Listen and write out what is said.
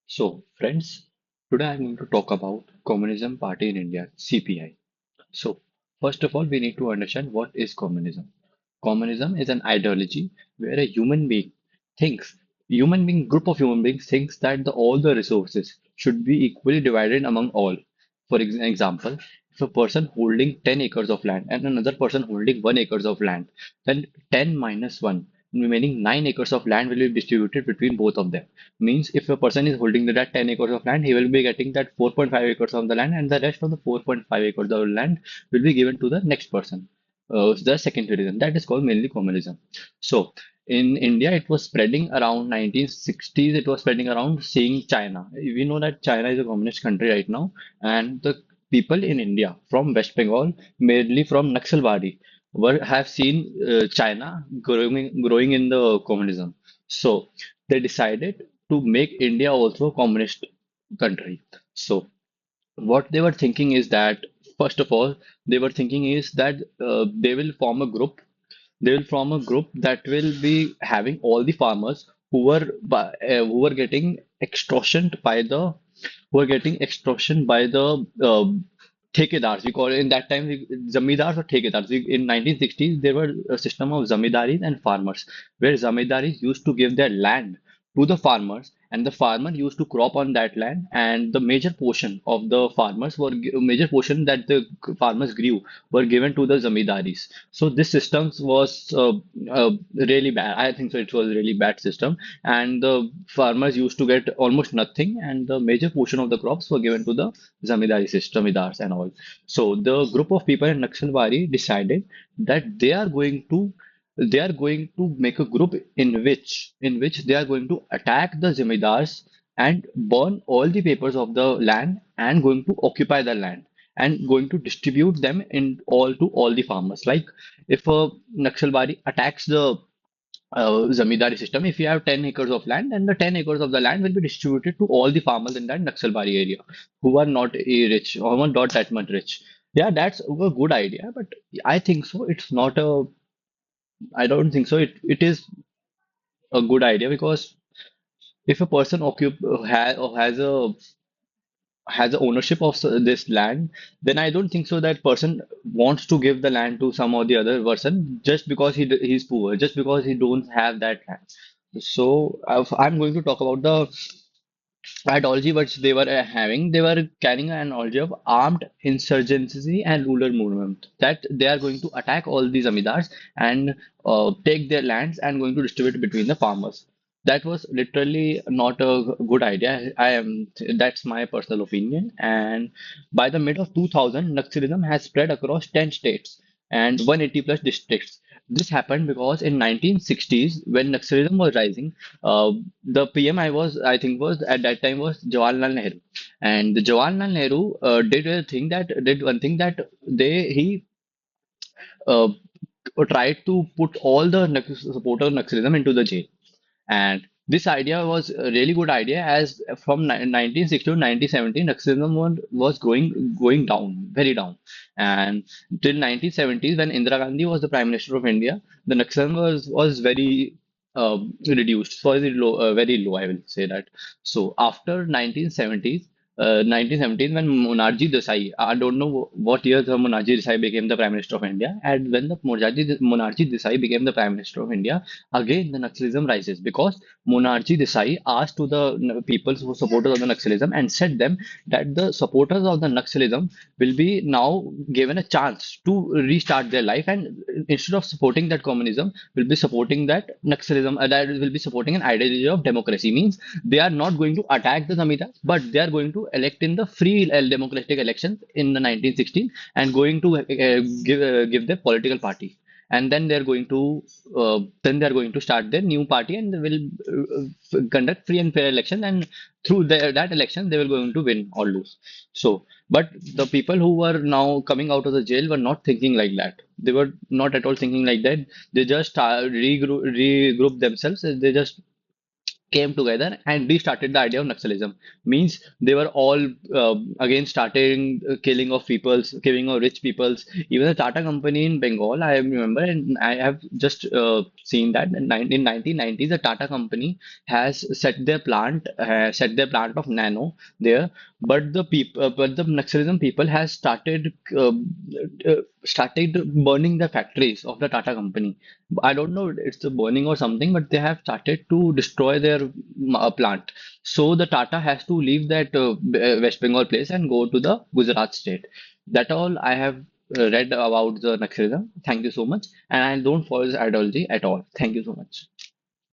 So, friends, today I'm going to talk about Communism Party in India, CPI. So, first of all, we need to understand what is communism. Communism is an ideology where a human being thinks, group of human beings thinks that all the resources should be equally divided among all. For example, if a person holding 10 acres of land and another person holding 1 acres of land, then 10 minus 1, remaining 9 acres of land will be distributed between both of them. Means if a person is holding that 10 acres of land, he will be getting that 4.5 acres of the land, and the rest of the 4.5 acres of land will be given to the next person. The second citizen. That is called mainly communism. So in India, it was spreading around 1960s. It was spreading around seeing China. We know that China is a communist country right now, and the people in India from West Bengal, mainly from Naxalbari, were have seen China growing in the communism. So they decided to make India also a communist country. So what they were thinking is that first of all they were thinking is that they will form a group. They will form a group that will be having all the farmers who were getting extortion by the ठेकेदार्स. We call it in that time zamindars or ठेकेदार्स. In 1960s, there were a system of zamidaris and farmers, where zamidaris used to give their land to the farmers, and the farmer used to crop on that land, and the major portion that the farmers grew were given to the zamidaris. So this system was really bad. I think so. It was a really bad system, and the farmers used to get almost nothing, and the major portion of the crops were given to the zamindars and all. So the group of people in Naxalbari decided that they are going to make a group in which they are going to attack the zamindars and burn all the papers of the land and going to occupy the land and going to distribute them in all to all the farmers. Like if a Naxalbari attacks the zamindari system. If you have 10 acres of land, then the 10 acres of the land will be distributed to all the farmers in that Naxalbari area who are not rich or are not that much rich. Yeah, that's a good idea, but I think so. I don't think so. It is a good idea because if a person has a ownership of this land, then I don't think so that person wants to give the land to some or the other person just because he's poor, just because he don't have that land. So I'm going to talk about the ideology which they were having. They were carrying an ideology of armed insurgency and rural movement, that they are going to attack all these zamindars and take their lands and going to distribute between the farmers. That was literally not a good idea. That's my personal opinion. And by the mid of 2000, Naxalism has spread across 10 states and 180 plus districts. This happened because in 1960s, when Naxalism was rising, the PM I think was at that time was Jawaharlal Nehru, and the Jawaharlal Nehru did one thing that he uh, tried to put all the supporters of Naxalism into the jail. And this idea was a really good idea, as from 1960 to 1970, Naxalism was going down, very down. And till 1970s, when Indira Gandhi was the Prime Minister of India, the Naxalism was reduced, so very low, I will say that. So after 1970s, when Monarji Desai, I don't know what year the Monarji Desai became the Prime Minister of India, and when the Monarji Desai became the Prime Minister of India, again the Naxalism rises because Monarji Desai asked to the people who were supporters of the Naxalism and said them that the supporters of the Naxalism will be now given a chance to restart their life, and instead of supporting that communism, will be supporting that Naxalism, that will be supporting an ideology of democracy. Means they are not going to attack the Zamindars, but they are going to elect in the free democratic elections in the 1916 and going to give their political party, and then they're going to start their new party and they will conduct free and fair election, and through that election they will going to win or lose. So but the people who were now coming out of the jail were not thinking like that. They were not at all thinking like that. They just regroup themselves. They just came together and restarted the idea of Naxalism. Means they were all again starting killing of peoples, killing of rich peoples. Even the Tata company in Bengal, I remember, and I have just seen that in 1990s, the Tata company has set their plant of nano there, but the Naxalism people has started burning the factories of the Tata company. I don't know it's the burning or something, but they have started to destroy their plant. So the Tata has to leave that West Bengal place and go to the Gujarat state. That all I have read about the Naxalism. Thank you so much. And I don't follow this ideology at all. Thank you so much.